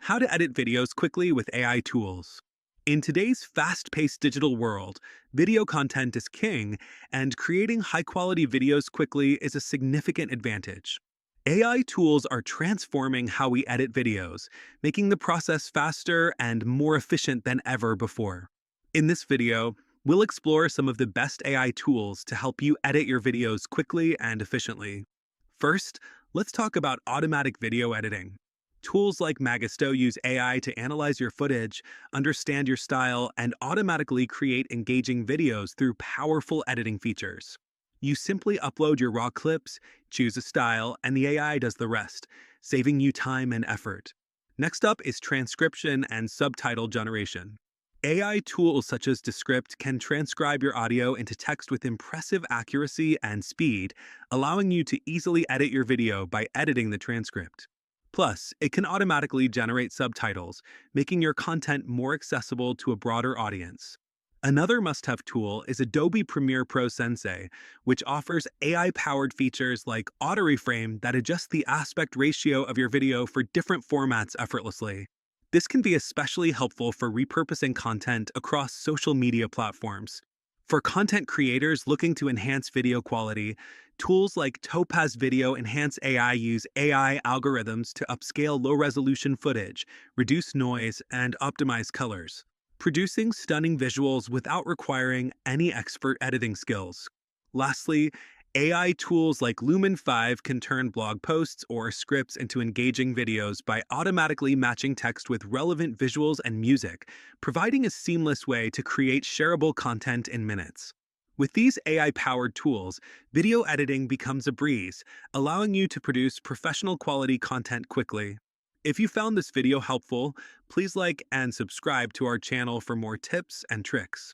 How to edit videos quickly with AI tools. In today's fast-paced digital world, video content is king, and creating high-quality videos quickly is a significant advantage. AI tools are transforming how we edit videos, making the process faster and more efficient than ever before. In this video, we'll explore some of the best AI tools to help you edit your videos quickly and efficiently. First, let's talk about automatic video editing. Tools like Magisto use AI to analyze your footage, understand your style, and automatically create engaging videos through powerful editing features. You simply upload your raw clips, choose a style, and the AI does the rest, saving you time and effort. Next up is transcription and subtitle generation. AI tools such as Descript can transcribe your audio into text with impressive accuracy and speed, allowing you to easily edit your video by editing the transcript. Plus, it can automatically generate subtitles, making your content more accessible to a broader audience. Another must-have tool is Adobe Premiere Pro Sensei, which offers AI-powered features like auto-reframe that adjust the aspect ratio of your video for different formats effortlessly. This can be especially helpful for repurposing content across social media platforms. For content creators looking to enhance video quality, tools like Topaz Video Enhance AI use AI algorithms to upscale low-resolution footage, reduce noise, and optimize colors, producing stunning visuals without requiring any expert editing skills. Lastly, AI tools like Lumen 5 can turn blog posts or scripts into engaging videos by automatically matching text with relevant visuals and music, providing a seamless way to create shareable content in minutes. With these AI-powered tools, video editing becomes a breeze, allowing you to produce professional quality content quickly. If you found this video helpful, please like and subscribe to our channel for more tips and tricks.